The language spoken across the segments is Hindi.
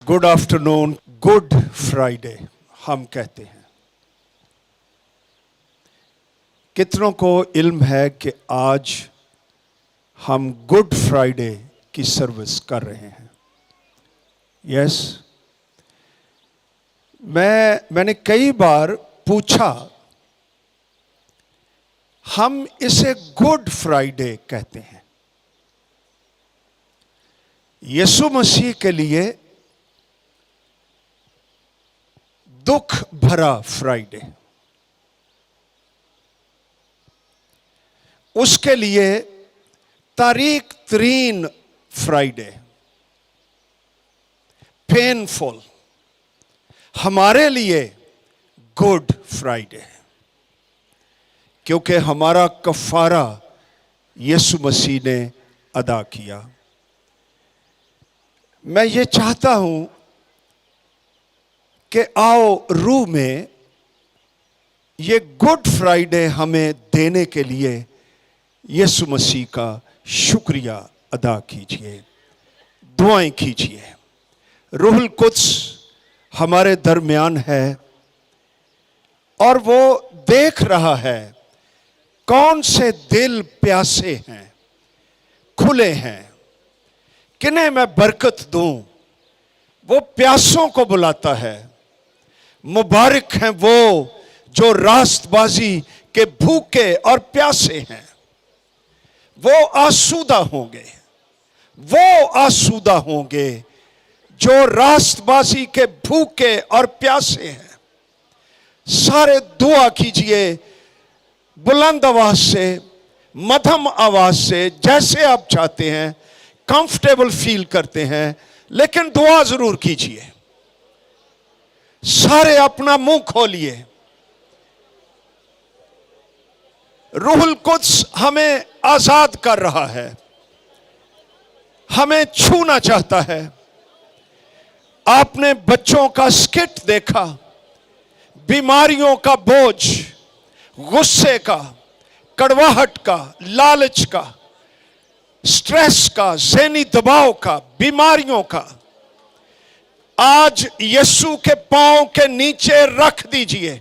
गुड आफ्टरनून, गुड फ्राइडे हम कहते हैं। कितनों को इल्म है कि आज हम गुड फ्राइडे की सर्विस कर रहे हैं? यस। मैंने कई बार पूछा, हम इसे गुड फ्राइडे कहते हैं। यीशु मसीह के लिए दुख भरा फ्राइडे, उसके लिए तारीख तरीन फ्राइडे, पेनफुल, हमारे लिए गुड फ्राइडे, क्योंकि हमारा कफारा यीशु मसीह ने अदा किया। मैं ये चाहता हूं कि आओ रूह में ये गुड फ्राइडे हमें देने के लिए यीशु मसीह का शुक्रिया अदा कीजिए, दुआएं कीजिए। रूहुल कुद्स हमारे दरमियान है और वो देख रहा है कौन से दिल प्यासे हैं, खुले हैं, किन्हें मैं बरकत दूं। वो प्यासों को बुलाता है। मुबारक हैं वो जो रास्तबाजी के भूखे और प्यासे हैं, वो आसूदा होंगे। वो आसूदा होंगे जो रास्तबाजी के भूखे और प्यासे हैं। सारे दुआ कीजिए बुलंद आवाज से, मध्यम आवाज से, जैसे आप चाहते हैं, कंफर्टेबल फील करते हैं, लेकिन दुआ जरूर कीजिए। सारे अपना मुंह खोलिए। रूहुल कुद्स हमें आजाद कर रहा है, हमें छूना चाहता है। आपने बच्चों का स्किट देखा, बीमारियों का बोझ, गुस्से का, कड़वाहट का, लालच का, स्ट्रेस का, ज़हनी दबाव का, बीमारियों का, आज यीशु के पांव के नीचे रख दीजिए।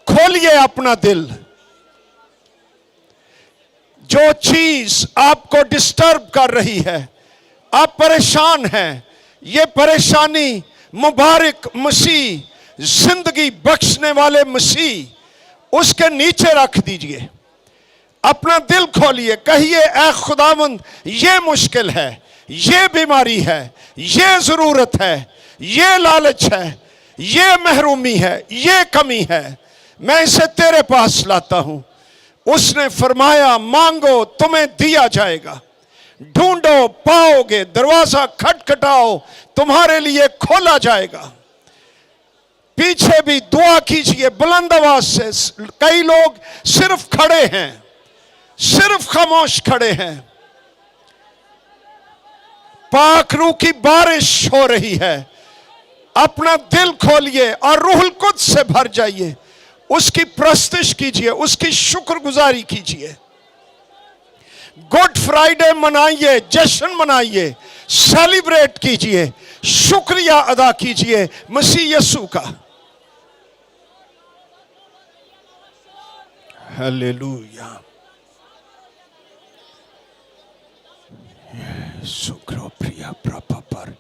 खोलिए अपना दिल। जो चीज आपको डिस्टर्ब कर रही है, आप परेशान हैं, ये परेशानी मुबारक मसीह, जिंदगी बख्शने वाले मसीह, उसके नीचे रख दीजिए। अपना दिल खोलिए, कहिए ऐ खुदावंद, ये मुश्किल है, ये बीमारी है, ये जरूरत है, ये लालच है, ये महरूमी है, ये कमी है, मैं इसे तेरे पास लाता हूं। उसने फरमाया मांगो तुम्हें दिया जाएगा, ढूंढो पाओगे, दरवाजा खटखटाओ तुम्हारे लिए खोला जाएगा। पीछे भी दुआ कीजिए बुलंद आवाज से। कई लोग सिर्फ खड़े हैं, सिर्फ खामोश खड़े हैं। पाक रूह की बारिश हो रही है। अपना दिल खोलिए और रूहुल कुद्स से भर जाइए। उसकी प्रस्तुति कीजिए, उसकी शुक्रगुजारी कीजिए। गुड फ्राइडे मनाइए, जश्न मनाइए, सेलिब्रेट कीजिए, शुक्रिया अदा कीजिए मसीह यीशु का। हालेलुया। शुक्र प्रिया प्रभा पर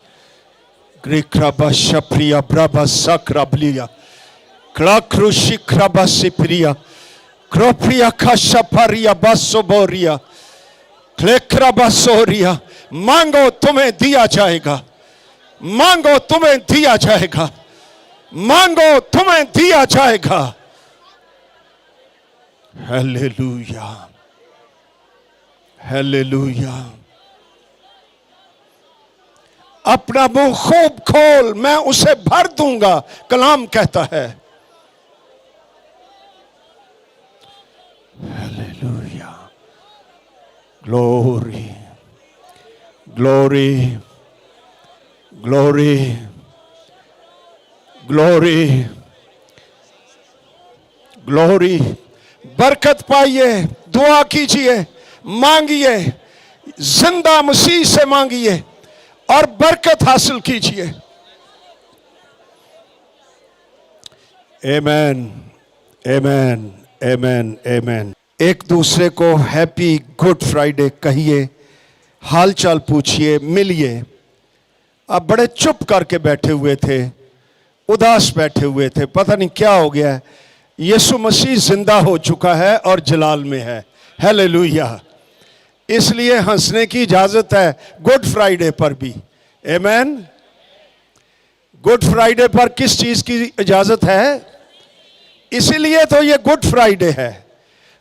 ग्रीक्रबा शप्रिया ब्रबा सक्राबलिया क्लाक्रुशि क्रबा सिप्रिया क्रोप्रिया खशपरिया बसोबोरिया क्लेक्रबा सोरिया। मांगो तुम्हें दिया जाएगा, मांगो तुम्हें दिया जाएगा, मांगो तुम्हें दिया जाएगा। Hallelujah, hallelujah. अपना मुंह खूब खोल, मैं उसे भर दूंगा, कलाम कहता है। Hallelujah, glory, glory, glory, glory, glory. बरकत पाइए, दुआ कीजिए, मांगिए, जिंदा मसीह से मांगिए और बरकत हासिल कीजिए। आमेन, आमेन, आमेन, आमेन। एक दूसरे को हैप्पी गुड फ्राइडे कहिए, हाल चाल पूछिए, मिलिए। आप बड़े चुप करके बैठे हुए थे, उदास बैठे हुए थे, पता नहीं क्या हो गया है। यीशु मसीह जिंदा हो चुका है और जलाल में है। हालेलुया। इसलिए हंसने की इजाजत है गुड फ्राइडे पर भी। आमेन। गुड फ्राइडे पर किस चीज की इजाजत है? इसीलिए तो ये गुड फ्राइडे है,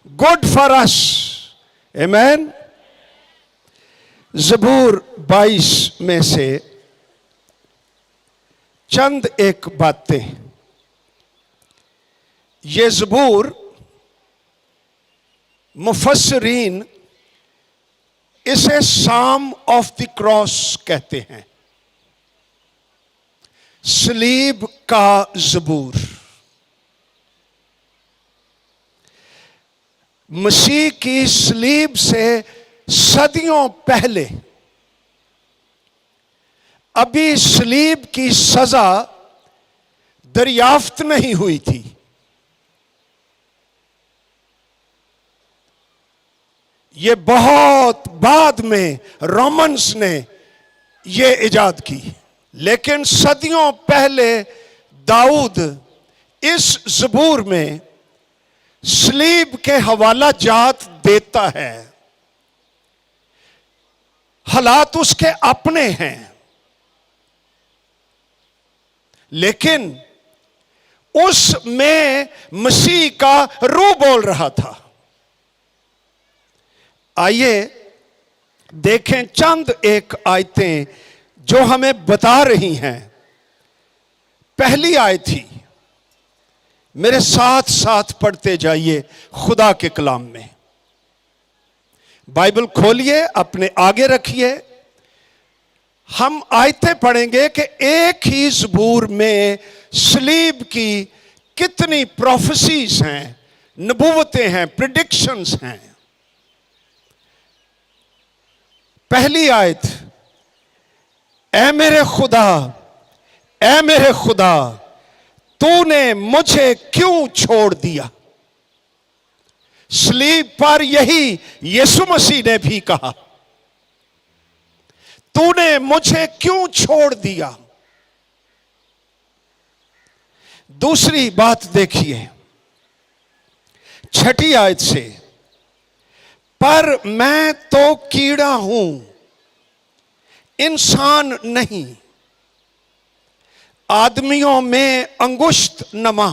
गुड फॉर अस। आमेन। ज़बूर 22 में से चंद एक बातें। ये ज़बूर मुफस्सिरीन इसे साम ऑफ द क्रॉस कहते हैं, सलीब का ज़बूर। मसीह की सलीब से सदियों पहले अभी सलीब की सजा दरियाफ्त नहीं हुई थी। ये बहुत बाद में रोमन्स ने ये इजाद की, लेकिन सदियों पहले दाऊद इस ज़बूर में सलीब के हवाला जात देता है। हालात उसके अपने हैं, लेकिन उसमें मसीह का रूह बोल रहा था। आइए देखें चंद एक आयतें जो हमें बता रही हैं। पहली आयत थी, मेरे साथ साथ पढ़ते जाइए खुदा के कलाम में। बाइबल खोलिए, अपने आगे रखिए। हम आयतें पढ़ेंगे कि एक ही ज़बूर में सलीब की कितनी प्रोफेसीज हैं, नबूवतें हैं, प्रिडिक्शंस हैं। पहली आयत, ऐ मेरे खुदा, ऐ मेरे खुदा, तूने मुझे क्यों छोड़ दिया। सलीब पर यही यीशु मसीह ने भी कहा, तूने मुझे क्यों छोड़ दिया। दूसरी बात देखिए, छठी आयत से, पर मैं तो कीड़ा हूं, इंसान नहीं, आदमियों में अंगुष्ठ नमा।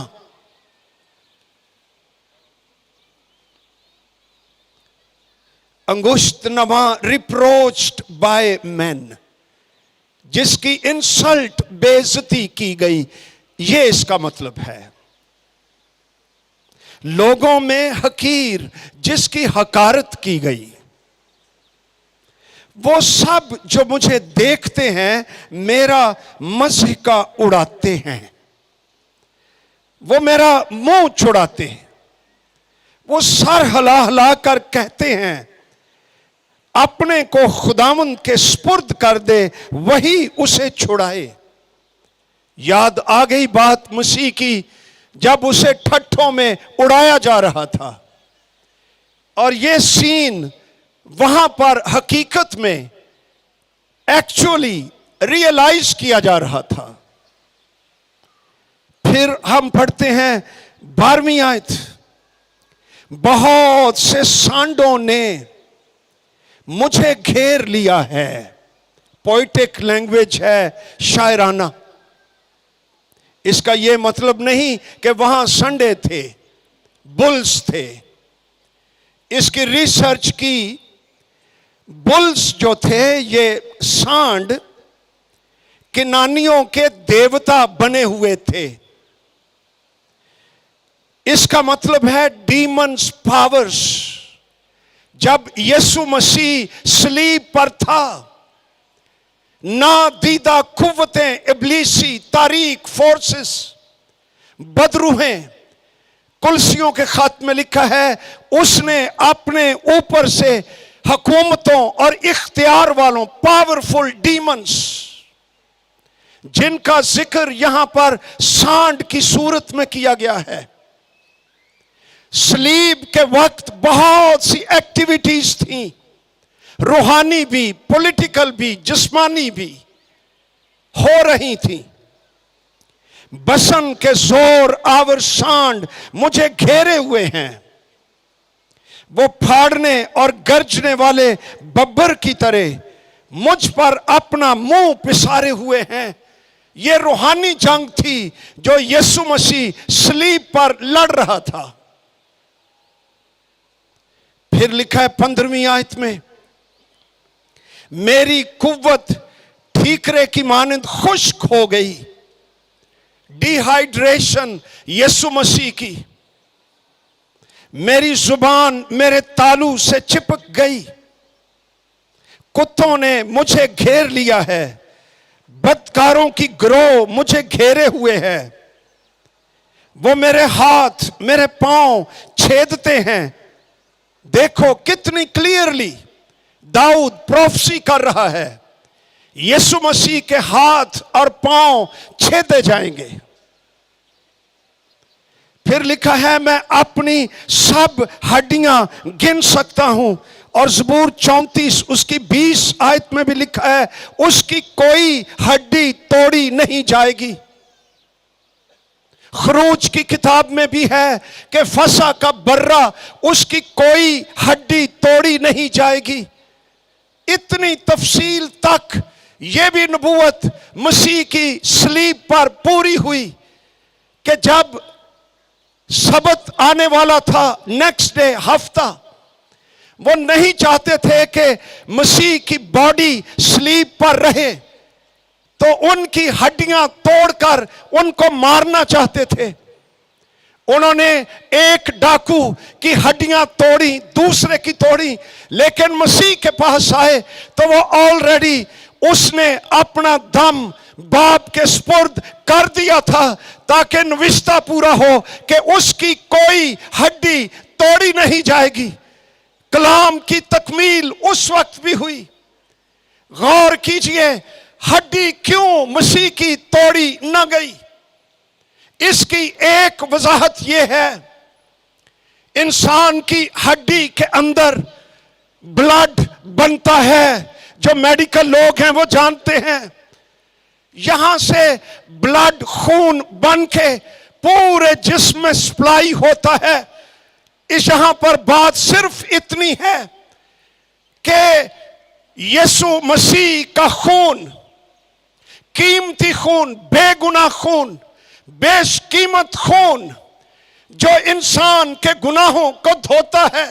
अंगुष्ठ नमा, रिप्रोच्ड बाय मैन, जिसकी इंसल्ट, बेइज्जती की गई, ये इसका मतलब है। लोगों में हकीर, जिसकी हकारत की गई। वो सब जो मुझे देखते हैं मेरा मज़ाक उड़ाते हैं, वो मेरा मुंह छुड़ाते हैं, वो सर हिला हिला कर कहते हैं अपने को खुदावंद के सुपुर्द कर दे, वही उसे छुड़ाए। याद आ गई बात मसीह की, जब उसे ठट्ठों में उड़ाया जा रहा था, और ये सीन वहां पर हकीकत में एक्चुअली रियलाइज किया जा रहा था। फिर हम पढ़ते हैं 12वीं आयत, बहुत से सांडों ने मुझे घेर लिया है। पोइटिक लैंग्वेज है, शायराना। इसका यह मतलब नहीं कि वहां संडे थे, बुल्स थे। इसकी रिसर्च की, बुल्स जो थे ये सांड किनानियों के देवता बने हुए थे। इसका मतलब है डीमंस पावर्स। जब यीशु मसीह सलीब पर था, ना दीदा कुव्वतें, इब्लीसी, तारीक फोर्सेस, बदरूहें, कुलसियों के खात में लिखा है, उसने अपने ऊपर से हुकूमतों और इख्तियार वालों, पावरफुल डीमंस, जिनका जिक्र यहां पर सांड की सूरत में किया गया है। सलीब के वक्त बहुत सी एक्टिविटीज थी, रूहानी भी, पॉलिटिकल भी, जिस्मानी भी हो रही थी। बसन के जोर आवर सांड मुझे घेरे हुए हैं, वो फाड़ने और गरजने वाले बब्बर की तरह मुझ पर अपना मुंह पिसारे हुए हैं। ये रूहानी जंग थी जो यीशु मसीह सलीब पर लड़ रहा था। फिर लिखा है 15वीं आयत में, मेरी कुव्वत ठीकरे की मानंद खुश्क हो गई। डिहाइड्रेशन यीशु मसीह की। मेरी जुबान मेरे तालू से चिपक गई। कुत्तों ने मुझे घेर लिया है, बदकारों की गिरोह मुझे घेरे हुए है। वो मेरे हाथ मेरे पांव छेदते हैं। देखो कितनी क्लियरली दाऊद प्रोफेसी कर रहा है, यीशु मसीह के हाथ और पांव छेदे जाएंगे। फिर लिखा है, मैं अपनी सब हड्डियां गिन सकता हूं। और ज़बूर 34 उसकी 20 आयत में भी लिखा है, उसकी कोई हड्डी तोड़ी नहीं जाएगी। खरूज की किताब में भी है कि फसा का बर्रा, उसकी कोई हड्डी तोड़ी नहीं जाएगी। इतनी तफसील तक यह भी नबूवत मसीह की सलीब पर पूरी हुई कि जब सबत आने वाला था, नेक्स्ट डे, हफ्ता, वो नहीं चाहते थे कि मसीह की बॉडी सलीब पर रहे, तो उनकी हड्डियां तोड़कर उनको मारना चाहते थे। उन्होंने एक डाकू की हड्डियां तोड़ी, दूसरे की तोड़ी, लेकिन मसीह के पास आए तो वो ऑलरेडी उसने अपना दम बाप के स्पुर्द कर दिया था, ताकि नविश्ता पूरा हो कि उसकी कोई हड्डी तोड़ी नहीं जाएगी। कलाम की तकमील उस वक्त भी हुई। गौर कीजिए, हड्डी क्यों मसीह की तोड़ी न गई। इसकी एक वजाहत यह है, इंसान की हड्डी के अंदर ब्लड बनता है। जो मेडिकल लोग हैं वो जानते हैं, यहां से ब्लड खून बन के पूरे जिस्म में सप्लाई होता है। इस यहां पर बात सिर्फ इतनी है कि यीशु मसीह का खून, कीमती खून, बेगुनाह खून, बेशकीमत खून, जो इंसान के गुनाहों को धोता है,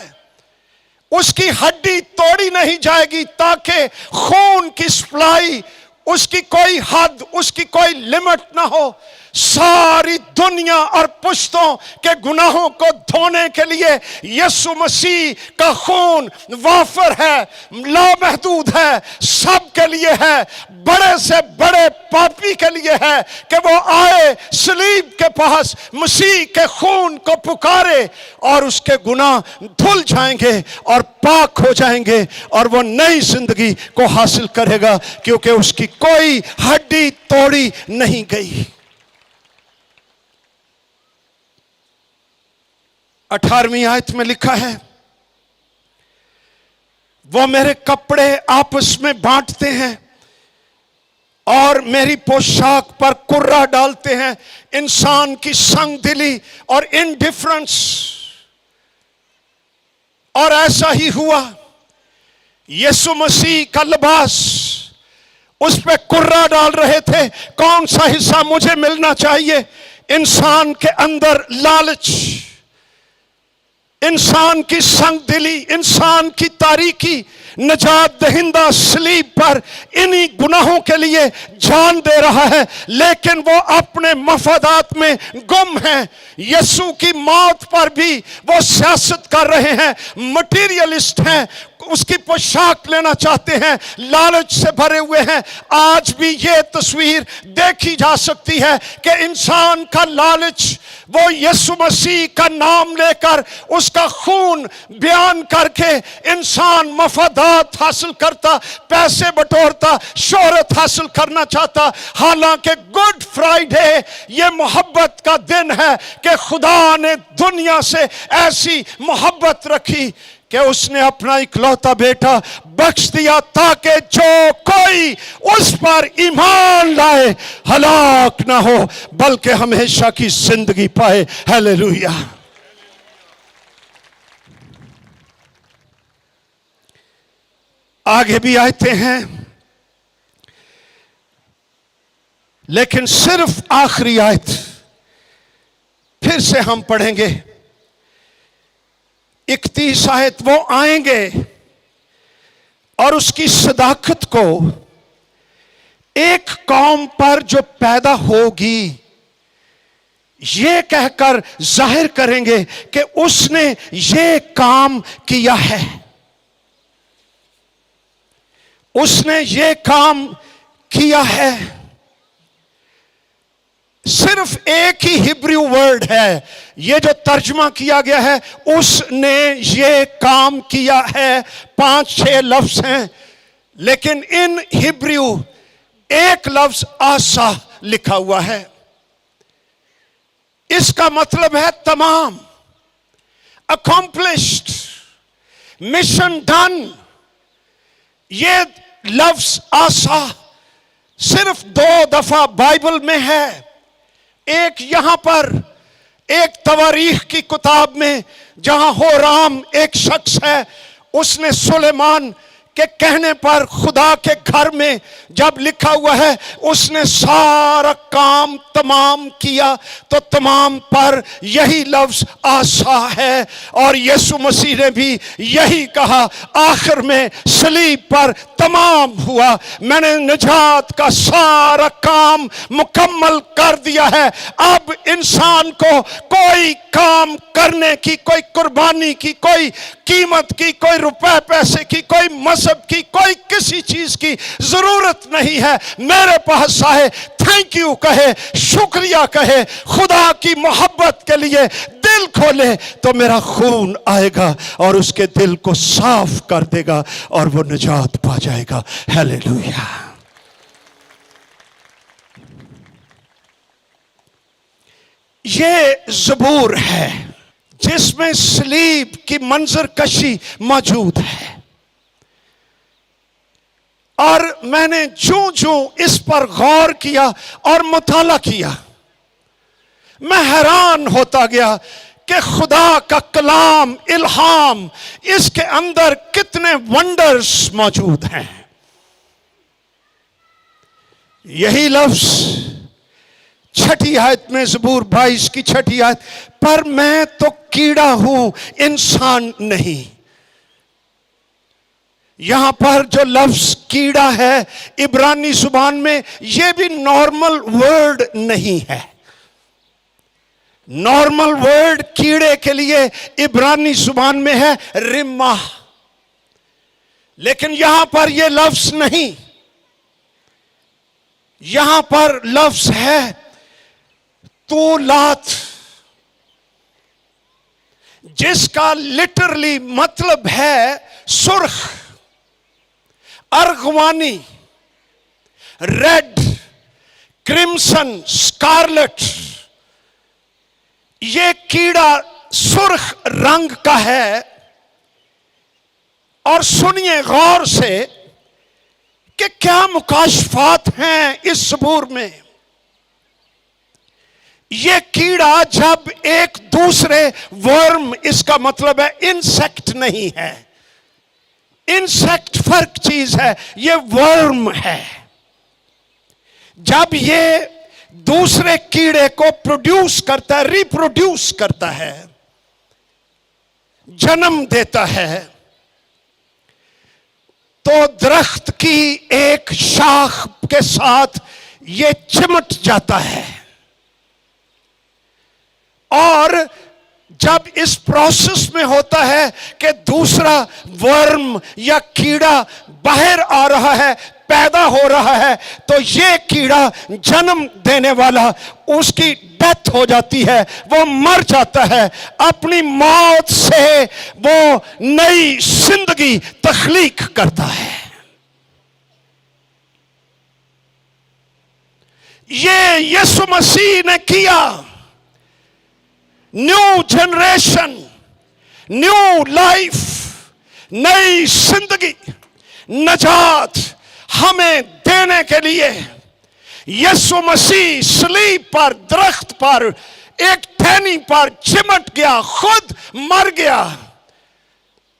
उसकी हड्डी तोड़ी नहीं जाएगी, ताकि खून की सप्लाई, उसकी कोई हद, उसकी कोई लिमिट ना हो। सारी दुनिया और पुश्तों के गुनाहों को धोने के लिए यीशु मसीह का खून वाफर है, लामहदूद है, सब के लिए है। बड़े से बड़े पापी के लिए है कि वो आए सलीब के पास, मसीह के खून को पुकारे और उसके गुनाह धुल जाएंगे और पाक हो जाएंगे और वो नई जिंदगी को हासिल करेगा, क्योंकि उसकी कोई हड्डी तोड़ी नहीं गई। 18वीं आयत में लिखा है, वो मेरे कपड़े आपस में बांटते हैं और मेरी पोशाक पर कुर्रा डालते हैं। इंसान की संगदिली और इनडिफरेंस। और ऐसा ही हुआ, यीशु मसीह का लिबास, उस पे कुर्रा डाल रहे थे, कौन सा हिस्सा मुझे मिलना चाहिए। इंसान के अंदर लालच, इंसान की संगदिली, इंसान की तारीकी, नजात दहिंदा सलीब पर इन्हीं गुनाहों के लिए जान दे रहा है, लेकिन वो अपने मफादात में गुम हैं। यीशु की मौत पर भी वो सियासत कर रहे हैं, मटीरियलिस्ट हैं। उसकी पोशाक लेना चाहते हैं, लालच से भरे हुए हैं। आज भी ये तस्वीर देखी जा सकती है कि इंसान का लालच, वो यीशु मसीह का नाम लेकर उसका खून बयान करके इंसान मफादात हासिल करता, पैसे बटोरता, शोहरत हासिल करना चाहता। हालांकि गुड फ्राइडे ये मोहब्बत का दिन है कि खुदा ने दुनिया से ऐसी मोहब्बत रखी कि उसने अपना इकलौता बेटा बख्श दिया ताकि जो कोई उस पर ईमान लाए हलाक ना हो बल्कि हमेशा की जिंदगी पाए। हालेलुया। आगे भी आयते हैं, लेकिन सिर्फ आखिरी आयत फिर से हम पढ़ेंगे। 31 आयत, वो आएंगे और उसकी सदाकत को एक कौम पर जो पैदा होगी ये कहकर जाहिर करेंगे कि उसने ये काम किया है, उसने ये काम किया है। सिर्फ एक ही हिब्रू वर्ड है, ये जो तर्जमा किया गया है, उसने ये काम किया है। 5-6 लफ्ज हैं, लेकिन इन हिब्रू एक लफ्ज आसा लिखा हुआ है। इसका मतलब है तमाम, अकॉम्प्लिश्ड, मिशन डन। ये लफ्ज आसा सिर्फ 2 दफा बाइबल में है। एक यहां पर एक तवारीख की किताब में, जहां होराम एक शख्स है, उसने सुलेमान के कहने पर खुदा के घर में जब लिखा हुआ है उसने सारा काम तमाम किया, तो तमाम पर यही लफ्ज आसा है। और यीशु मसीह ने भी यही कहा, आखिर में सलीब पर तमाम हुआ, मैंने निजात का सारा काम मुकम्मल कर दिया है। अब इंसान को कोई काम करने की, कोई कुर्बानी की, कोई कीमत की, कोई रुपए पैसे की, कोई मजहब की, कोई किसी चीज की जरूरत नहीं है। मेरे पास आए, थैंक यू कहे, शुक्रिया कहे, खुदा की मोहब्बत के लिए दिल खोले, तो मेरा खून आएगा और उसके दिल को साफ कर देगा और वो निजात पा जाएगा। हालेलुया। ये ज़बूर है जिसमें सलीब की मंजर कशी मौजूद है। और मैंने जो इस पर गौर किया और मुताला किया, मैं हैरान होता गया कि खुदा का कलाम, इल्हाम, इसके अंदर कितने वंडर्स मौजूद हैं। यही लफ्ज 6 आयत में, ज़बूर 22 की 6 आयत, पर मैं तो कीड़ा हूं, इंसान नहीं। यहां पर जो लफ्ज कीड़ा है इब्रानी जुबान में, यह भी नॉर्मल वर्ड नहीं है। नॉर्मल वर्ड कीड़े के लिए इब्रानी जुबान में है रिम्मा, लेकिन यहां पर यह लफ्ज नहीं। यहां पर लफ्ज है तूलात, जिसका लिटरली मतलब है सुर्ख, अर्गवानी, रेड, क्रिम्सन, स्कारलेट। ये कीड़ा सुर्ख रंग का है। और सुनिए गौर से कि क्या मुकाशफात हैं इस ज़बूर में। ये कीड़ा जब एक दूसरे वर्म, इसका मतलब है इंसेक्ट नहीं है, इंसेक्ट फर्क चीज है, ये वर्म है। जब ये दूसरे कीड़े को प्रोड्यूस करता है, रिप्रोड्यूस करता है, जन्म देता है, तो दरख्त की एक शाख के साथ ये चिमट जाता है और जब इस प्रोसेस में होता है कि दूसरा वर्म या कीड़ा बाहर आ रहा है, पैदा हो रहा है, तो ये कीड़ा जन्म देने वाला, उसकी डेथ हो जाती है, वो मर जाता है। अपनी मौत से वो नई जिंदगी तख्लीक करता है। ये यीशु मसीह ने किया। न्यू जनरेशन, न्यू लाइफ, नई जिंदगी, नजात हमें देने के लिए यीशु मसीह सलीब पर, दरख्त पर, एक टहनी पर चिमट गया, खुद मर गया,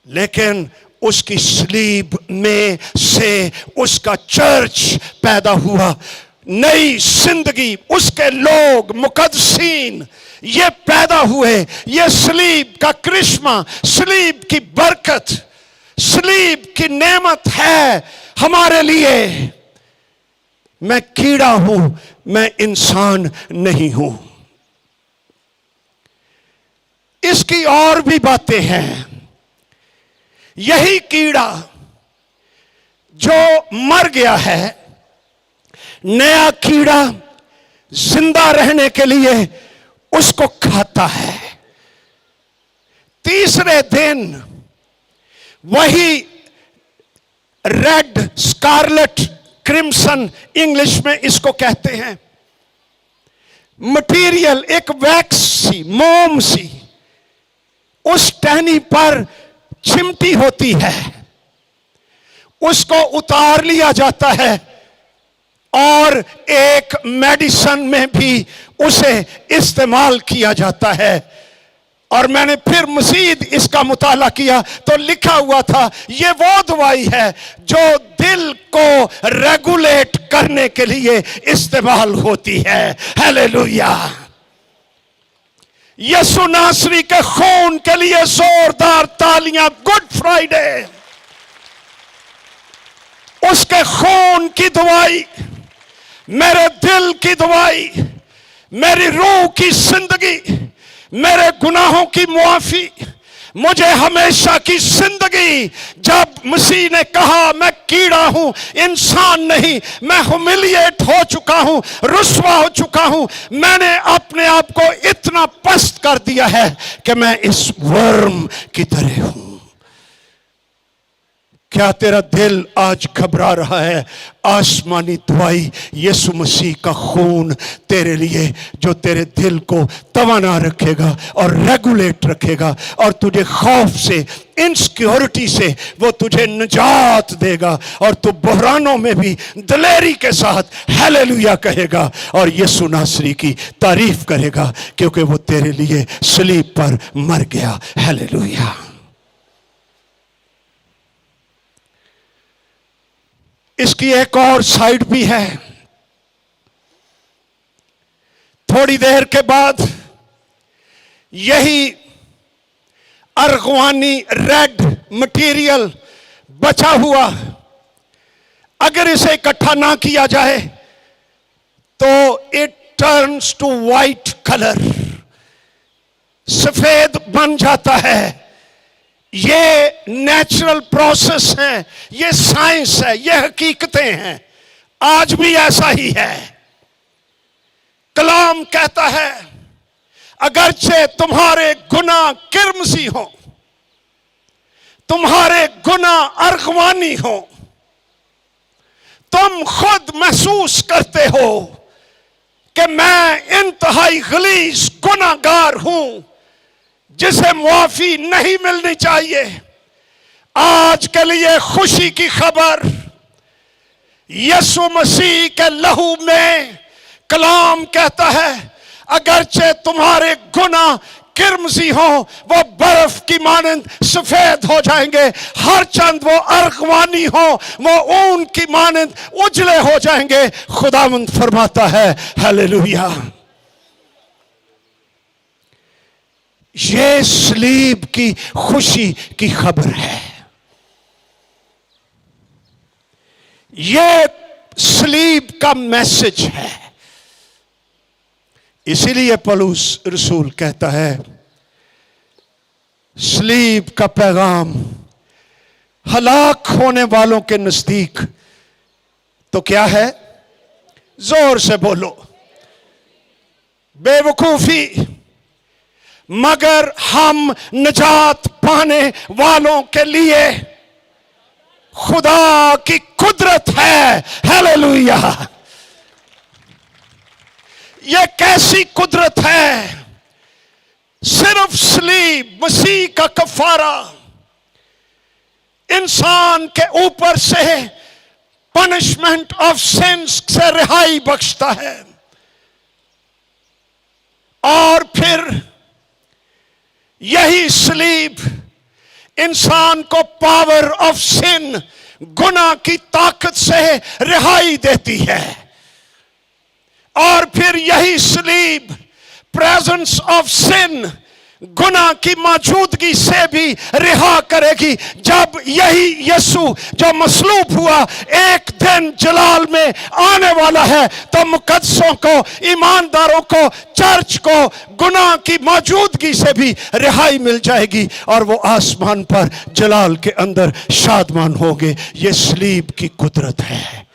लेकिन उसकी सलीब में से उसका चर्च पैदा हुआ, नई जिंदगी, उसके लोग मुकद्दसीन ये पैदा हुए। ये सलीब का करिश्मा, सलीब की बरकत, सलीब की नेमत है हमारे लिए। मैं कीड़ा हूं, मैं इंसान नहीं हूं। इसकी और भी बातें हैं। यही कीड़ा जो मर गया है, नया कीड़ा जिंदा रहने के लिए उसको खाता है। तीसरे दिन वही रेड, स्कारलेट, क्रिम्सन इंग्लिश में इसको कहते हैं, मटेरियल, एक वैक्स सी, मोम सी उस टहनी पर चिमटी होती है, उसको उतार लिया जाता है और एक मेडिसिन में भी उसे इस्तेमाल किया जाता है। और मैंने फिर मजीद इसका मुताला किया तो लिखा हुआ था ये वो दवाई है जो दिल को रेगुलेट करने के लिए इस्तेमाल होती है। हालेलुया। यीशु नासरी के खून के लिए जोरदार तालियां। गुड फ्राइडे, उसके खून की दवाई, मेरे दिल की दवाई, मेरी रूह की जिंदगी, मेरे गुनाहों की मुआफी, मुझे हमेशा की जिंदगी। जब मसीह ने कहा मैं कीड़ा हूं, इंसान नहीं, मैं ह्यूमिलिएट हो चुका हूं, रुस्वा हो चुका हूं, मैंने अपने आप को इतना पस्त कर दिया है कि मैं इस वर्म की तरह हूं। क्या तेरा दिल आज घबरा रहा है? आसमानी दवाई यीशु मसीह का खून तेरे लिए, जो तेरे दिल को तवाना रखेगा और रेगुलेट रखेगा और तुझे खौफ से, इनसिक्योरिटी से वो तुझे निजात देगा और तू बहरानों में भी दिलेरी के साथ हालेलुया कहेगा और यीशु नासरी की तारीफ करेगा, क्योंकि वो तेरे लिए सलीब पर मर गया। हालेलुया। इसकी एक और साइड भी है। थोड़ी देर के बाद यही अर्गवानी रेड मटेरियल बचा हुआ, अगर इसे इकट्ठा ना किया जाए तो it turns to white colour, सफेद बन जाता है। ये नेचुरल प्रोसेस है, ये साइंस है, ये हकीकतें हैं। आज भी ऐसा ही है। कलाम कहता है अगरचे तुम्हारे गुनाह किरमसी हो, तुम्हारे गुनाह अर्गवानी हो, तुम खुद महसूस करते हो कि मैं इंतहाई गलीज गुनाहगार हूं जिसे मुआफी नहीं मिलनी चाहिए। आज के लिए खुशी की खबर, यीशु मसीह के लहू में कलाम कहता है अगरचे तुम्हारे गुनाह किरमजी हो, वो बर्फ की मानंद सफेद हो जाएंगे। हर चंद वो अर्गवानी हो, वो ऊन की मानंद उजले हो जाएंगे। खुदावंद फरमाता है हालेलुया। ये सलीब की खुशी की खबर है। ये सलीब का मैसेज है। इसीलिए पौलुस रसूल कहता है सलीब का पैगाम हलाक होने वालों के नजदीक तो क्या है? जोर से बोलो, बेवकूफी। मगर हम निजात पाने वालों के लिए खुदा की कुदरत है। हालेलुया। यह कैसी कुदरत है? सिर्फ सलीब मसीह का कफारा इंसान के ऊपर से पनिशमेंट ऑफ सिंस से रिहाई बख्शता है, और फिर यही सलीब इंसान को पावर ऑफ सिन, गुनाह की ताकत से रिहाई देती है, और फिर यही सलीब प्रेजेंस ऑफ सिन, गुनाह की मौजूदगी से भी रिहा करेगी। जब यही यीशु जो मसलूब हुआ एक दिन जलाल में आने वाला है, तो मुकद्दसों को, ईमानदारों को, चर्च को गुनाह की मौजूदगी से भी रिहाई मिल जाएगी, और वो आसमान पर जलाल के अंदर शादमान होंगे। ये सलीब की कुदरत है।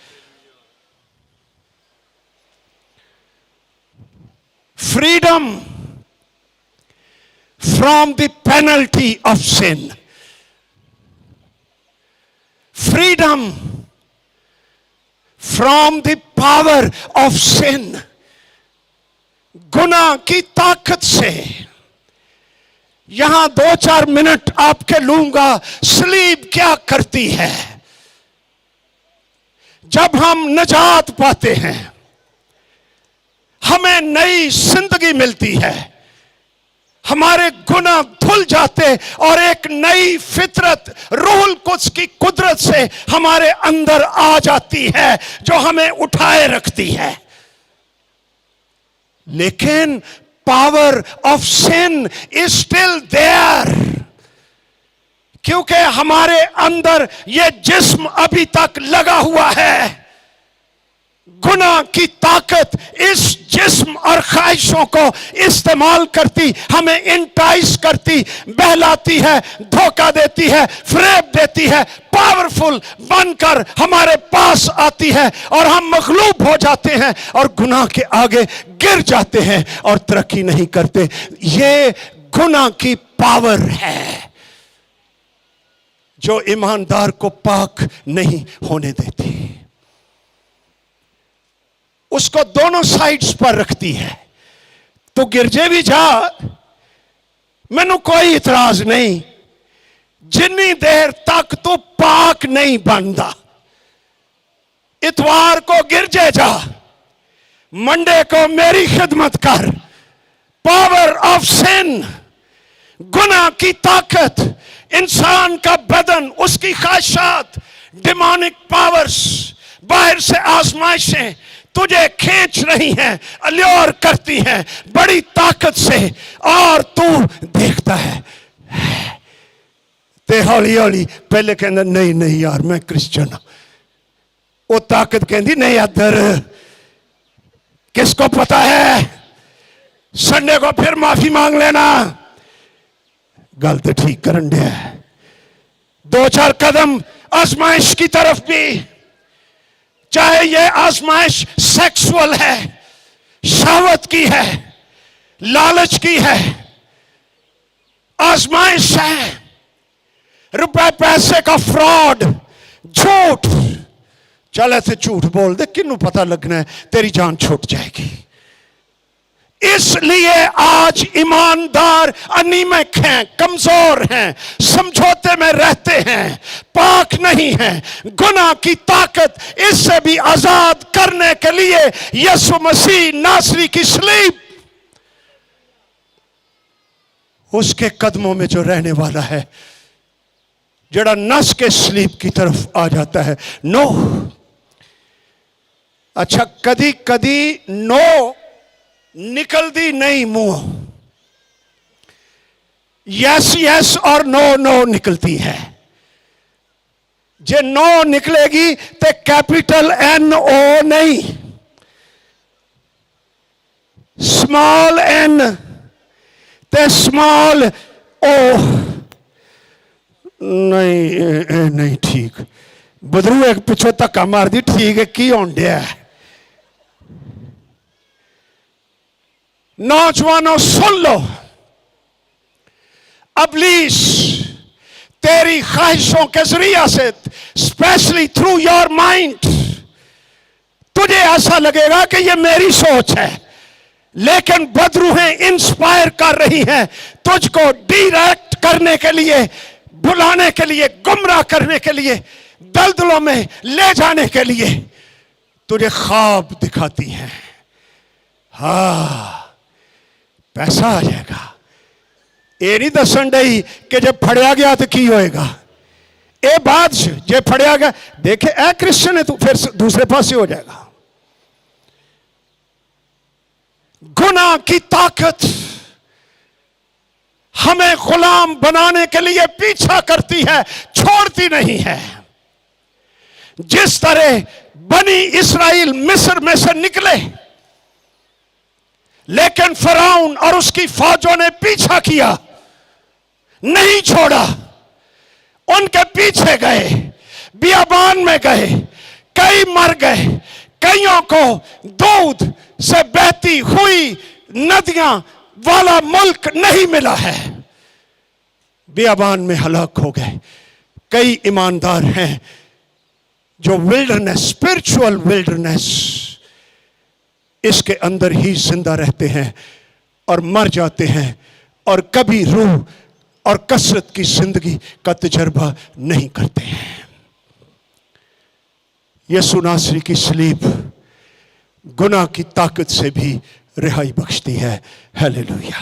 Freedom from the penalty of sin. Freedom from the power of sin. गुनाह की ताकत से। यहां 2-4 मिनट आपके लूंगा। सलीब क्या करती है? जब हम निजात पाते हैं, हमें नई जिंदगी मिलती है, हमारे गुनाह धुल जाते और एक नई फितरत रूहुल कुद्स की कुदरत से हमारे अंदर आ जाती है, जो हमें उठाए रखती है। लेकिन power of sin is still there, क्योंकि हमारे अंदर यह जिस्म अभी तक लगा हुआ है। गुनाह की ताकत इस जिस्म और ख्वाहिशों को इस्तेमाल करती, हमें इंटाइस करती, बहलाती है, धोखा देती है, फ्रेब देती है, पावरफुल बनकर हमारे पास आती है, और हम मगलूब हो जाते हैं और गुनाह के आगे गिर जाते हैं और तरक्की नहीं करते। ये गुनाह की पावर है जो ईमानदार को पाक नहीं होने देती, उसको दोनों साइड्स पर रखती है। तो गिरजे भी जा, मैनू कोई इतराज नहीं, जिन्नी देर तक तू पाक नहीं बनता। इतवार को गिरजे जा, मंडे को मेरी खिदमत कर। पावर ऑफ सिन, गुनाह की ताकत, इंसान का बदन, उसकी ख्वाहिशात, डिमोनिक पावर्स, बाहर से आजमाइशें तुझे खींच रही हैं, अल्योर करती हैं बड़ी ताकत से, और तू देखता है। ते हौली हौली पहले कहना नहीं नहीं यार मैं क्रिश्चियन हूं, वो ताकत कहती नहीं अदर, किसको पता है, संडे को फिर माफी मांग लेना। गल तो ठीक करन दे, 2-4 कदम आजमाइश की तरफ भी, चाहे ये आजमाइश सेक्सुअल है, शहवत की है, लालच की है, आजमाइश है, रुपए पैसे का फ्रॉड, झूठ। चल ऐसे झूठ बोल दे, किन्नू पता लगना है, तेरी जान छूट जाएगी। इसलिए आज ईमानदार अनीमिक हैं, कमजोर हैं, समझौते में रहते हैं, पाक नहीं हैं। गुनाह की ताकत इससे भी आजाद करने के लिए यीशु मसीह नासरी की सलीब, उसके कदमों में जो रहने वाला है, जड़ा नस के सलीब की तरफ आ जाता है। नो, अच्छा कदी कदी नो निकलती नहीं मुंह, यस यस और नो नो निकलती है। जे नो निकलेगी तो कैपिटल एन ओ नहीं, स्मॉल एन ते स्मॉल ओ। नहीं नहीं ठीक बदरू एक पिछो धक्का मार दी ठीक है की होन दिया नौजवानों सुन लो अबलीस तेरी ख्वाहिशों के जरिए से स्पेशली थ्रू योर माइंड तुझे ऐसा लगेगा कि ये मेरी सोच है लेकिन बदरूहें इंस्पायर कर रही हैं तुझको डायरेक्ट करने के लिए बुलाने के लिए गुमराह करने के लिए दलदलों में ले जाने के लिए तुझे ख्वाब दिखाती हैं हाँ पैसा आ जाएगा ये नहीं दसन डई कि जब फड़िया गया तो की होएगा ये बात जे फड़िया गया देखे ए क्रिश्चियन है तू फिर दूसरे पासे हो जाएगा गुनाह की ताकत हमें गुलाम बनाने के लिए पीछा करती है छोड़ती नहीं है जिस तरह बनी इस्राएल मिस्र में से निकले लेकिन फराउन और उसकी फौजों ने पीछा किया नहीं छोड़ा उनके पीछे गए बियाबान में गए कई मर गए कईयों को दूध से बहती हुई नदियां वाला मुल्क नहीं मिला है बियाबान में हलाक हो गए कई ईमानदार हैं जो विल्डरनेस स्पिरिचुअल विल्डरनेस इसके अंदर ही जिंदा रहते हैं और मर जाते हैं और कभी रूह और कसरत की जिंदगी का तजर्बा नहीं करते हैं यीशु नासरी की सलीब गुनाह की ताकत से भी रिहाई बख्शती है हालेलुया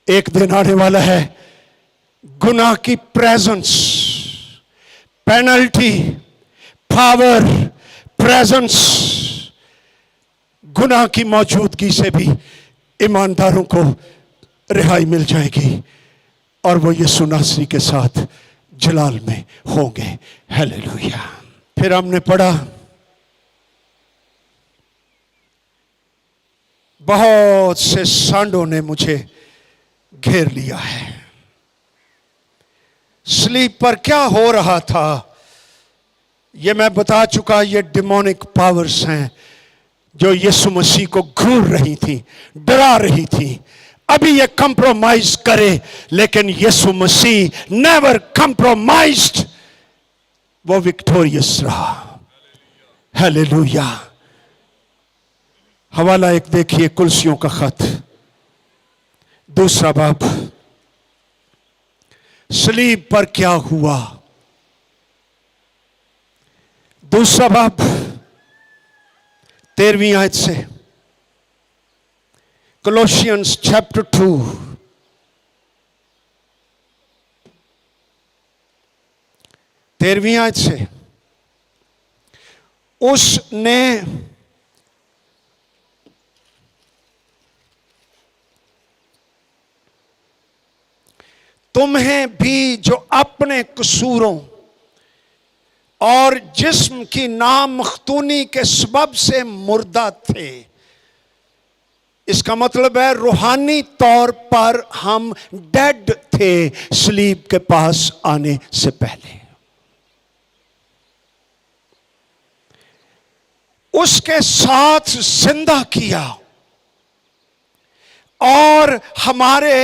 एक दिन आने वाला है गुनाह की प्रेजेंस पेनल्टी पावर प्रेजेंस गुनाह की मौजूदगी से भी ईमानदारों को रिहाई मिल जाएगी और वो यीशु नासरी के साथ जलाल में होंगे हालेलुया फिर हमने पढ़ा बहुत से सांडों ने मुझे घेर लिया है स्लीप पर क्या हो रहा था ये मैं बता चुका ये डिमोनिक पावर्स हैं जो यीशु मसीह को घूर रही थी डरा रही थी अभी ये कंप्रोमाइज करे लेकिन यीशु मसीह नेवर कंप्रोमाइज्ड वो विक्टोरियस रहा हालेलुया हवाला एक देखिए कुलसियों का खत दूसरा बाब सलीब पर क्या हुआ दूसरा बाब 13वीं आयत से कोलोसियंस चैप्टर 2 13वीं आयत से उसने तुम्हें भी जो अपने कसूरों और जिस्म की नामख्तूनी के सबब से मुर्दा थे इसका मतलब है रूहानी तौर पर हम डेड थे सलीब के पास आने से पहले उसके साथ जिंदा किया और हमारे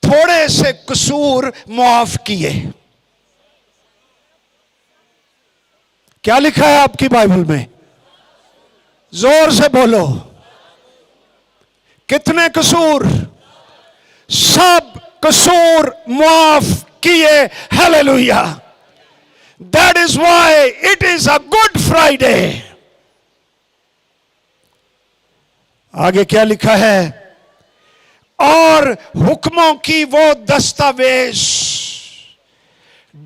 थोड़े से कसूर मुआफ किए क्या लिखा है आपकी बाइबल में जोर से बोलो कितने कसूर सब कसूर मुआफ किए hallelujah that is why it is a good Friday आगे क्या लिखा है और हुक्मों की वो दस्तावेज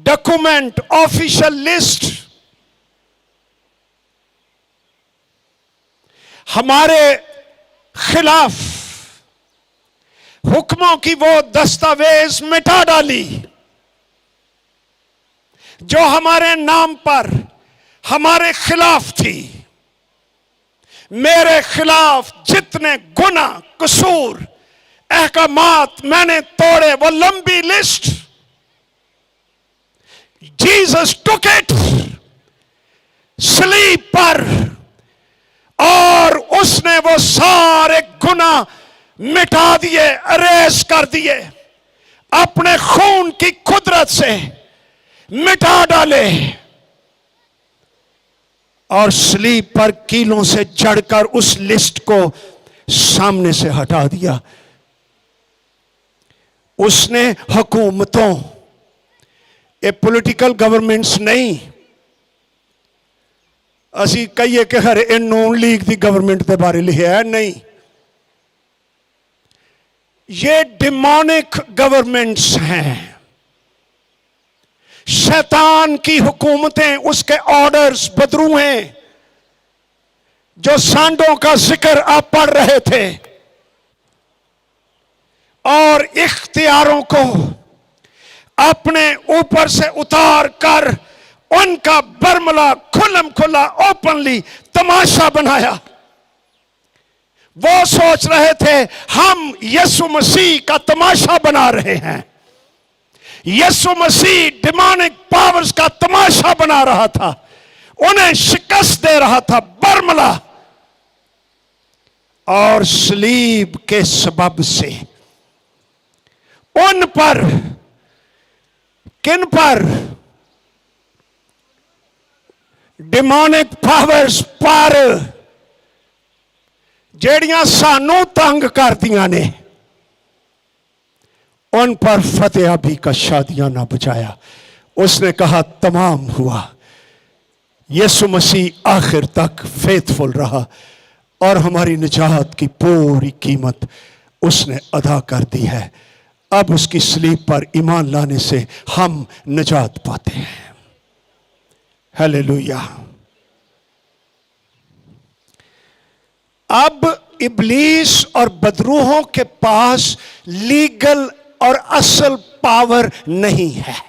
डॉक्यूमेंट ऑफिशियल लिस्ट हमारे खिलाफ हुक्मों की वो दस्तावेज मिटा डाली जो हमारे नाम पर हमारे खिलाफ थी मेरे खिलाफ जितने गुनाह कसूर अहकामात मैंने तोड़े, वो लंबी list. Jesus took it sleep पर, और उसने वो सारे गुनाह मिटा दिए, अरेज कर दिए, अपने खून की कुदरत से मिटा डाले, और स्लीप पर कीलों से जड़कर उस लिस्ट को सामने से हटा दिया। उसने हुकूमतों, ये पॉलिटिकल गवर्नमेंट्स नहीं, असी कहिए कि हर इन नून लीग की गवर्नमेंट के बारे लिखा है, नहीं, ये डिमोनिक गवर्नमेंट्स हैं। शैतान की हुकूमतें, उसके ऑर्डर्स बदरू हैं। जो सांडों का जिक्र आप पढ़ रहे थे, और इख्तियारों को अपने ऊपर से उतार कर उनका बरमला खुल्लम खुल्ला ओपनली तमाशा बनाया। वो सोच रहे थे हम यीशु मसीह का तमाशा बना रहे हैं। यीशु मसीह डिमोनिक पावर्स का तमाशा बना रहा था, उन्हें शिकस्त दे रहा था, बरमला। और सलीब के सबब से उन पर, किन पर? डिमोनिक पावर्स पर, जेड़ियां सानू तंग करदियां ने, उन पर फतेह भी का शादियां ना बचाया। उसने कहा तमाम हुआ। यीशु मसीह आखिर तक फेथफुल रहा और हमारी निजात की पूरी कीमत उसने अदा कर दी है। अब उसकी सलीब पर ईमान लाने से हम निजात पाते हैं। हालेलुया। अब इब्लीस और बदरूहों के पास लीगल और असल पावर नहीं है,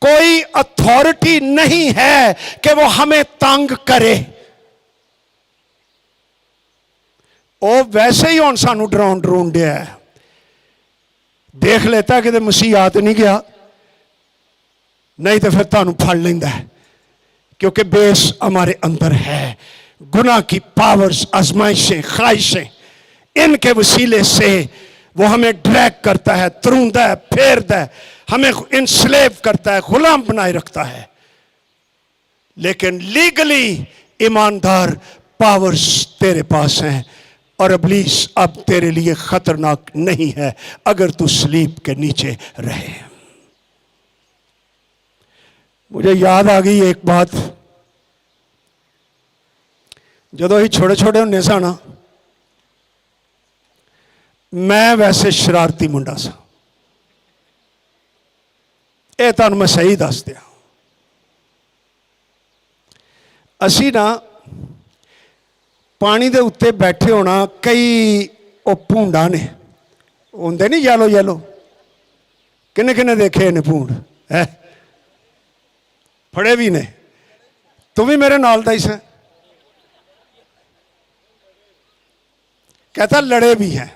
कोई अथॉरिटी नहीं है कि वो हमें तंग करे। वो वैसे ही हुण सानू डराउण डराउण दिया है, देख लेता कि मसीह आ तो नहीं गया, नहीं तो फिर तुहानू फड़ लेंदा है, क्योंकि बेस हमारे अंदर है। गुनाह की पावर्स, आजमाइशें, ख्वाहिशें, इनके वसीले से वो हमें ड्रैग करता है, तरूंदा है, फेरदा है, हमें इंस्लेव करता है, गुलाम बनाए रखता है। लेकिन लीगली ईमानदार पावर्स तेरे पास हैं, और इब्लीस अब तेरे लिए खतरनाक नहीं है अगर तू सलीब के नीचे रहे। मुझे याद आ गई एक बात, जदों ही छोटे छोटे होंदे सा ना, मैं वैसे शरारती मुंडा सा, ये तुहानू मैं सही दस दिया। असी ना पानी दे उत्ते बैठे होना, कई वो भूंडा ने होंदे नहीं येलो येलो, किन्ने किन्ने देखे ने भूंड है, फड़े भी ने, तू भी मेरे नाल दा ही से, कहता लड़े भी हैं।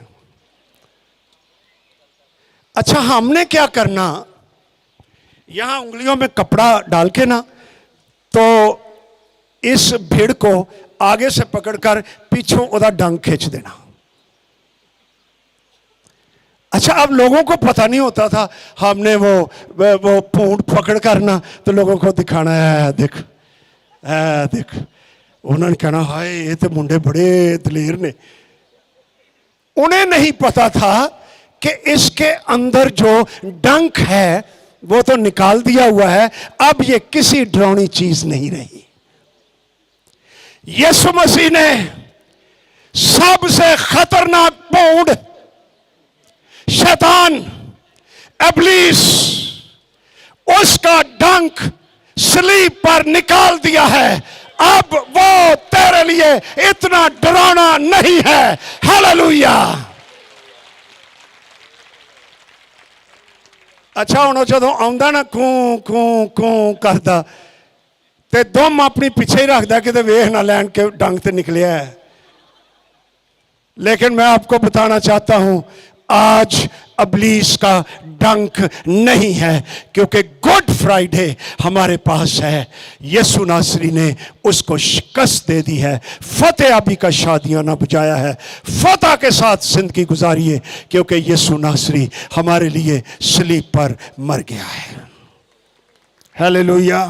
अच्छा, हमने क्या करना, यहां उंगलियों में कपड़ा डाल के ना, तो इस भीड़ को आगे से पकड़कर पीछों उदा डंग खींच देना। अच्छा, अब लोगों को पता नहीं होता था, हमने वो पूंछ पकड़ करना तो लोगों को दिखाना है, देख देख, उन्होंने कहना हाय ये तो मुंडे बड़े दलेर ने। उन्हें नहीं पता था कि इसके अंदर जो डंक है वो तो निकाल दिया हुआ है, अब ये किसी डरावनी चीज नहीं रही। यीशु मसीह ने सबसे खतरनाक पौंड शैतान इब्लीस, उसका डंक सलीब पर निकाल दिया है। अब वो तेरे लिए इतना डरावना नहीं है। हालेलुया। अच्छा, हुण जदों आउंदा ना कूं कूं कूं करदा, ते दुम अपनी पिछे ही रखदा कि वेख ना लैन के डंग ते निकलिया है। लेकिन मैं आपको बताना चाहता हूं आज इब्लीस का डंक नहीं है, क्योंकि गुड फ्राइडे हमारे पास है। यीशु नासरी ने उसको शिकस्त दे दी है। फतेह याबी का शादियां ना बजाया है, फतह के साथ जिंदगी गुजारिए, क्योंकि यीशु नासरी हमारे लिए सलीब पर मर गया है। हालेलुया।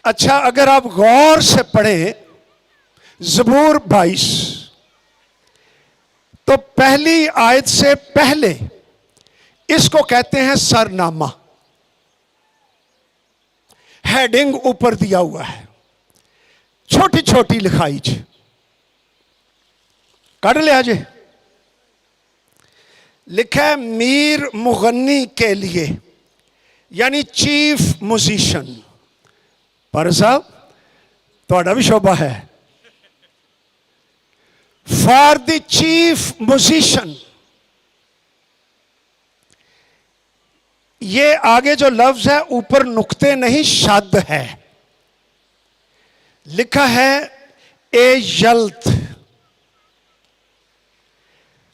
अच्छा, अगर आप गौर से पढ़ें ज़बूर 22, तो पहली आयत से पहले इसको कहते हैं सरनामा। हेडिंग ऊपर दिया हुआ है, छोटी छोटी लिखाई च काट लिया जे। लिखा है मीर मुगन्नी के लिए, यानी चीफ म्यूजिशियन। पर साहब थोड़ा भी शोभा है। फॉर द चीफ म्यूजिशियन, ये आगे जो लफ्ज है ऊपर नुक्ते नहीं शब्द है। लिखा है ए यल्त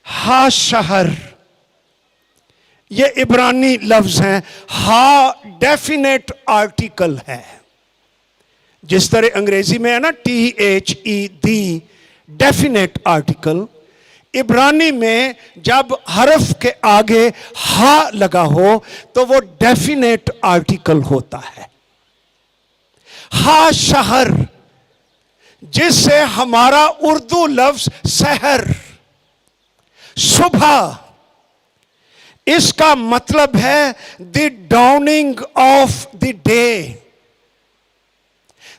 हा शहर। ये इब्रानी लफ्ज हैं। हा डेफिनेट आर्टिकल है, जिस तरह अंग्रेजी में है ना THE दी डेफिनेट आर्टिकल। इब्रानी में जब हर्फ के आगे हा लगा हो तो वो डेफिनेट आर्टिकल होता है। हा शहर, जिससे हमारा उर्दू लफ्ज सहर, सुबह, इसका मतलब है the Downing of the day,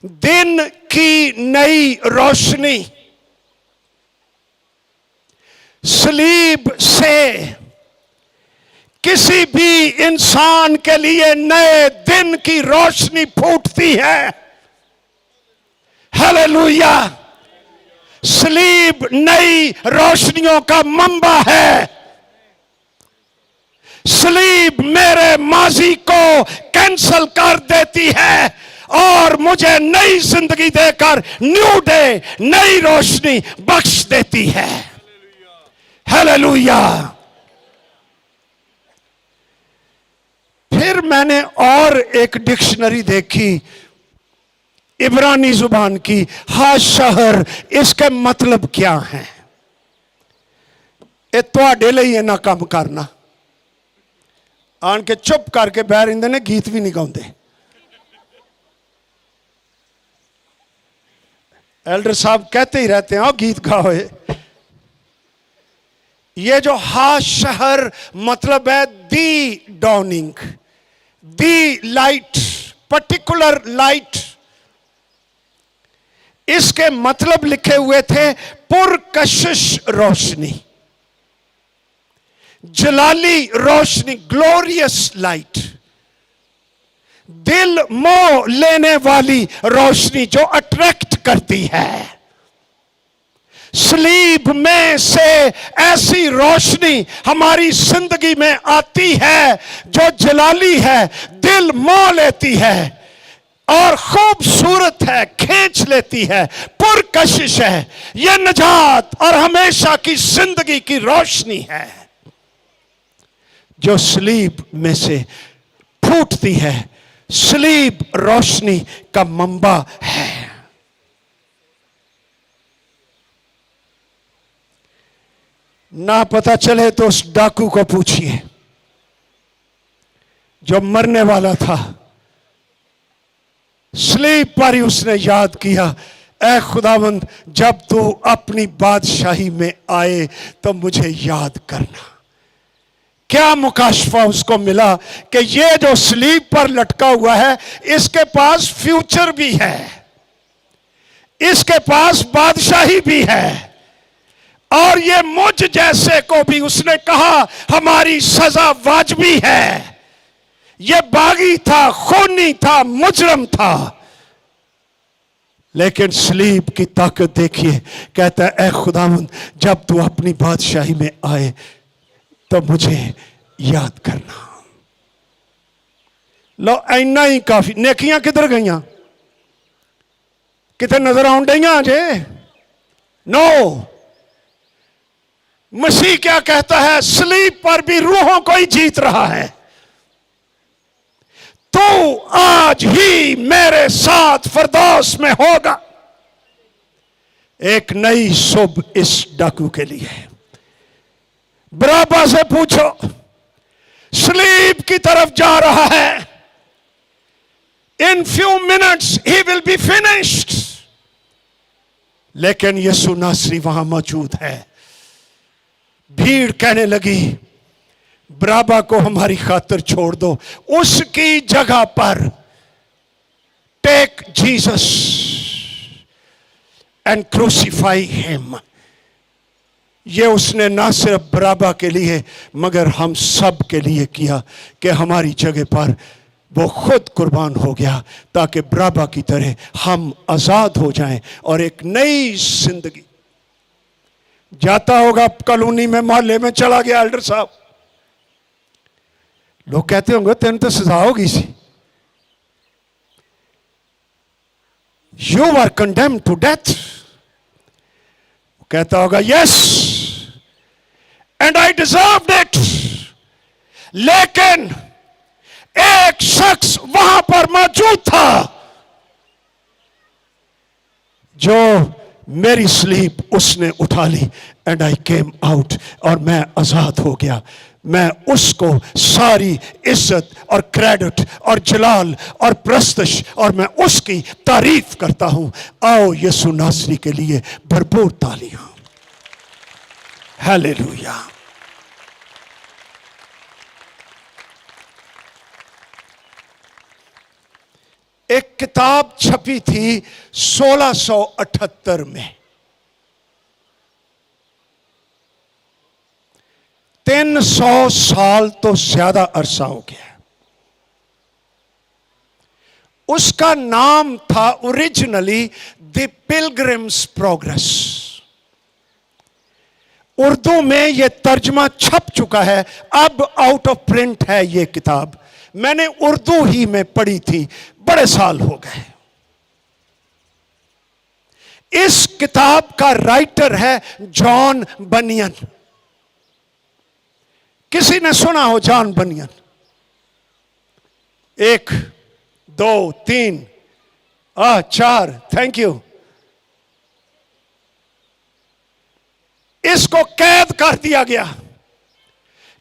दिन की नई रोशनी। सलीब से किसी भी इंसान के लिए नए दिन की रोशनी फूटती है। हालेलुया। सलीब नई रोशनियों का मंबा है। सलीब मेरे माजी को कैंसल कर देती है और मुझे नई जिंदगी देकर न्यू डे, नई रोशनी बख्श देती है। हालेलुया। फिर मैंने और एक डिक्शनरी देखी इब्रानी जुबान की। हा शहर, इसके मतलब क्या है? ये तुहाडे लिए ना काम करना। आन के चुप करके बह रहिंदे ने, गीत भी नहीं गाउंदे। एल्डर साहब कहते ही रहते हैं गीत गाओ। ये जो हा शहर मतलब है दी डॉनिंग, दी लाइट, पर्टिकुलर लाइट। इसके मतलब लिखे हुए थे पुरकशिश रोशनी, जलाली रोशनी, ग्लोरियस लाइट, दिल मोह लेने वाली रोशनी जो अट्रैक्ट करती है। सलीब में से ऐसी रोशनी हमारी जिंदगी में आती है जो जलाली है, दिल मोह लेती है और खूबसूरत है, खींच लेती है, पुरकशिश है। यह निजात और हमेशा की जिंदगी की रोशनी है जो सलीब में से फूटती है। सलीब रोशनी का मंबा है। ना पता चले तो उस डाकू को पूछिए जो मरने वाला था। सलीब पर ही उसने याद किया, ऐ खुदावंद जब तू अपनी बादशाही में आए तो मुझे याद करना। क्या मुकाशफा उसको मिला कि ये जो सलीब पर लटका हुआ है इसके पास फ्यूचर भी है, इसके पास बादशाही भी है, और ये मुझ जैसे को भी उसने कहा हमारी सजा वाजिबी है। ये बागी था, खूनी था, मुजरम था, लेकिन सलीब की ताकत देखिए। कहता है ऐ खुदावंद जब तू अपनी बादशाही में आए तो मुझे याद करना। लो इतना ही काफी। नेकियां किधर गईयां? कितने नजर आउं डईया जे? नो। मसीह क्या कहता है? स्लीप पर भी रूहों को ही जीत रहा है। तू आज ही मेरे साथ फिरदौस में होगा। एक नई सुबह इस डाकू के लिए। बराबा से पूछो, स्लीप की तरफ जा रहा है। In few minutes he will be finished. लेकिन यीशु नासरी वहां मौजूद है। भीड़ कहने लगी, बराबा को हमारी खातिर छोड़ दो, उसकी जगह पर take Jesus and crucify him. ये उसने ना सिर्फ बराबा के लिए मगर हम सब के लिए किया कि हमारी जगह पर वो खुद कुर्बान हो गया ताकि बराबा की तरह हम आजाद हो जाएं और एक नई जिंदगी। जाता होगा कॉलोनी में, मोहल्ले में चला गया एल्डर साहब, लोग कहते होंगे तेन तो सजा होगी see, you are condemned to death. कहता होगा yes and I deserved it. लेकिन एक शख्स वहां पर मौजूद था जो मेरी स्लीप उसने उठा ली एंड आई केम आउट, और मैं आजाद हो गया। मैं उसको सारी इज्जत और क्रेडिट और जलाल और प्रस्तश और मैं उसकी तारीफ करता हूं। आओ यीशु नासरी के लिए भरपूर तालियां। हालेलुया। एक किताब छपी थी 1678 में। 300 साल तो ज्यादा अरसा हो गया। उसका नाम था originally the pilgrims progress. Urdu में यह तर्जमा छप चुका है, अब आउट ऑफ प्रिंट है यह किताब। मैंने उर्दू ही में पढ़ी थी, बड़े साल हो गए। इस किताब का राइटर है जॉन बनियन। किसी ने सुना हो जॉन बनियन? 1 2 3 4, thank you. इसको कैद कर दिया गया।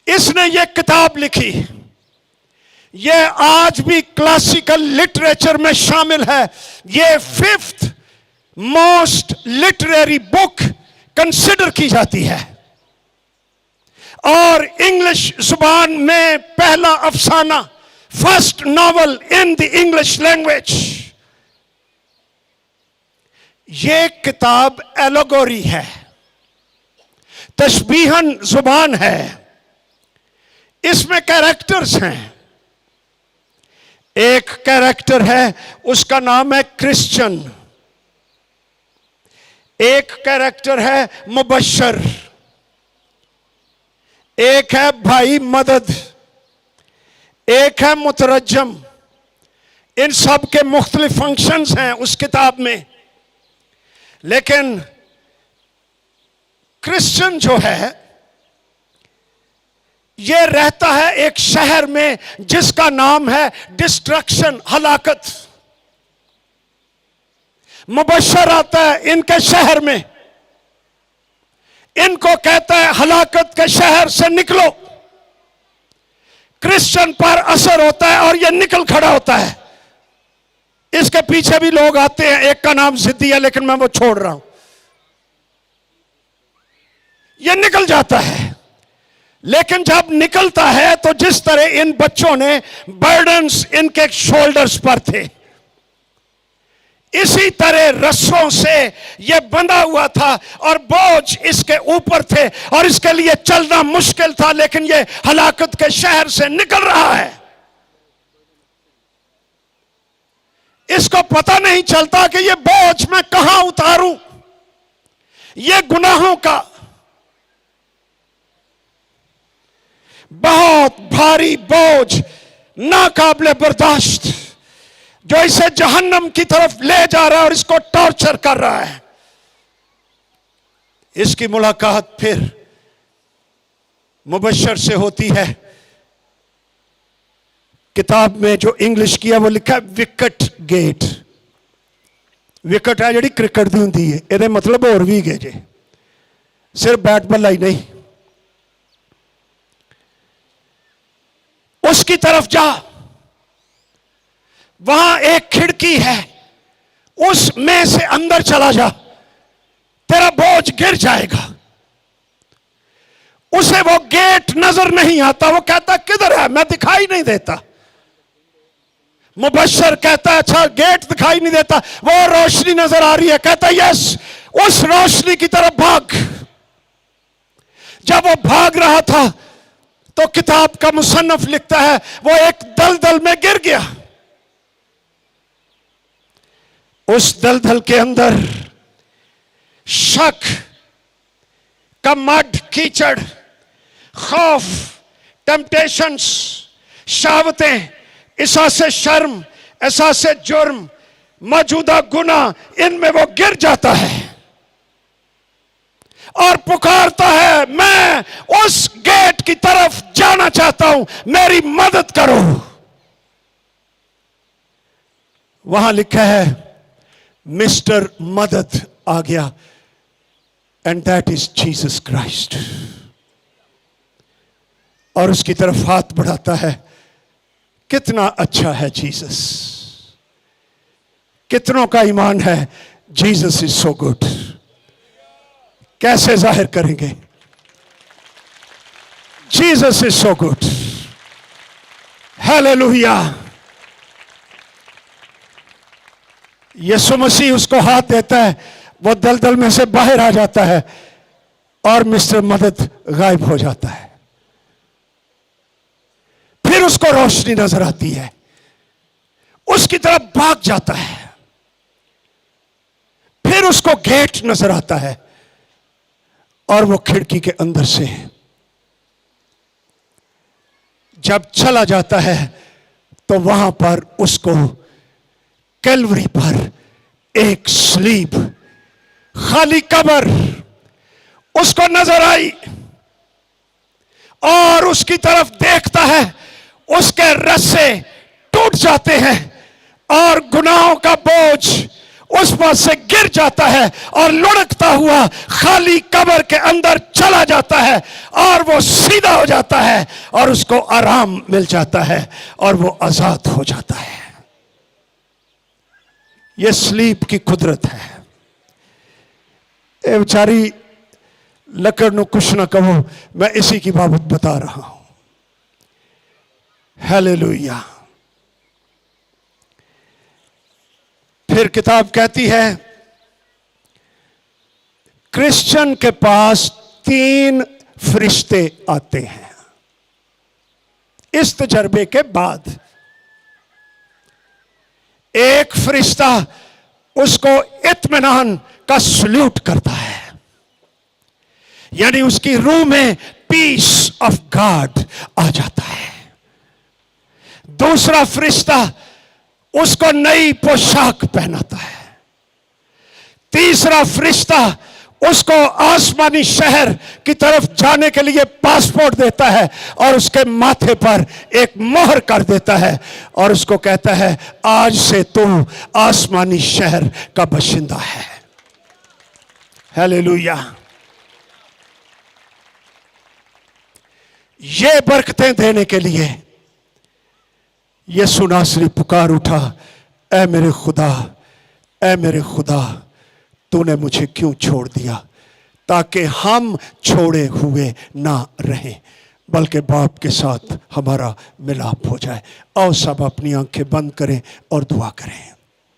इसने यह किताब लिखी। यह आज भी क्लासिकल लिटरेचर में शामिल है। यह 5th most literary book consider की जाती है और इंग्लिश जुबान में पहला अफसाना, first novel in the English language. यह किताब एलोगोरी है, तशबीहन जुबान है। इसमें कैरेक्टर्स हैं। एक कैरेक्टर है, उसका नाम है क्रिश्चियन। एक कैरेक्टर है मुबशर। एक है भाई मदद। एक है मुतरज्जम। इन सब के मुख्तलिफ फंक्शंस हैं उस किताब में। लेकिन क्रिश्चियन जो है यह रहता है एक शहर में जिसका नाम है डिस्ट्रक्शन, हलाकत। मुबशर आता है इनके शहर में, इनको कहता है हलाकत के शहर से निकलो। क्रिश्चियन पर असर होता है और यह निकल खड़ा होता है। इसके पीछे भी लोग आते हैं। एक का नाम जिद्दी है लेकिन मैं वो छोड़ रहा हूं। यह निकल जाता है। लेकिन जब निकलता है तो जिस तरह इन बच्चों ने बर्डन्स इनके शोल्डर्स पर थे, इसी तरह रस्सों से यह बंधा हुआ था और बोझ इसके ऊपर थे और इसके लिए चलना मुश्किल था। लेकिन यह हलाकत के शहर से निकल रहा है। इसको पता नहीं चलता कि यह बोझ मैं कहां उतारूं। यह गुनाहों का बहुत भारी बोझ, नाकाबिले बर्दाश्त। जो इसे जहन्नम की तरफ ले जा रहा है और इसको टॉर्चर कर रहा है। इसकी मुलाकात फिर मुबशर से होती है। किताब में जो इंग्लिश किया वो लिखा है विकेट गेट। विकेट है जी क्रिकेट की होंगी है, ये मतलब होर भी गए जे, सिर्फ बैट बल्ला ही नहीं। उसकी तरफ जा, वहां एक खिड़की है, उसमें से अंदर चला जा, तेरा बोझ गिर जाएगा। उसे वो गेट नजर नहीं आता, वो कहता किधर है, मैं दिखाई नहीं देता। मुबशर कहता है अच्छा गेट दिखाई नहीं देता, वो रोशनी नजर आ रही है। कहता यस, उस रोशनी की तरफ भाग। जब वो भाग रहा था तो किताब का मुसन्नफ लिखता है वो एक दलदल में गिर गया। उस दलदल के अंदर शक का मड, कीचड़, खौफ, टेम्पटेशंस, शहावतें, एहसास शर्म, एहसास जुर्म, मौजूदा गुनाह, इनमें वो गिर जाता है और पुकारता है मैं उस गेट की तरफ जाना चाहता हूं, मेरी मदद करो। वहां लिखा है मिस्टर मदद आ गया, and that is Jesus Christ. और उसकी तरफ हाथ बढ़ाता है। कितना अच्छा है जीसस, कितनों का ईमान है जीसस इज सो गुड। कैसे जाहिर करेंगे Jesus is so good. Hallelujah. यीशु मसीह उसको हाथ देता है, वो दलदल में से बाहर आ जाता है और मिस्टर मदद गायब हो जाता है। फिर उसको रोशनी नजर आती है, उसकी तरफ भाग जाता है। फिर उसको गेट नजर आता है और वो खिड़की के अंदर से जब चला जाता है तो वहां पर उसको कैलवरी पर एक स्लीब, खाली कब्र उसको नजर आई और उसकी तरफ देखता है। उसके रस्से टूट जाते हैं और गुनाहों का बोझ उस पर से गिर जाता है और लुढ़कता हुआ खाली कब्र के अंदर चला जाता है और वो सीधा हो जाता है और उसको आराम मिल जाता है और वो आजाद हो जाता है। ये स्लीप की कुदरत है। ए बेचारी लकड़ नु कुछ ना कहो, मैं इसी की बाबत बता रहा हूं। हालेलुया। फिर किताब कहती है क्रिश्चियन के पास 3 फरिश्ते आते हैं इस तजर्बे के बाद। एक फरिश्ता उसको इत्मीनान का सल्यूट करता है, यानी उसकी रूह में पीस ऑफ गॉड आ जाता है। दूसरा फरिश्ता उसको नई पोशाक पहनाता है। तीसरा फरिश्ता उसको आसमानी शहर की तरफ जाने के लिए पासपोर्ट देता है और उसके माथे पर एक मोहर कर देता है और उसको कहता है आज से तू आसमानी शहर का बाशिंदा है। हालेलुया। ये बरकतें देने के लिए यीशु नासरी पुकार उठा, ऐ मेरे खुदा, ऐ मेरे खुदा, तूने मुझे क्यों छोड़ दिया? ताकि हम छोड़े हुए ना रहें बल्कि बाप के साथ हमारा मिलाप हो जाए। आओ सब अपनी आंखें बंद करें और दुआ करें।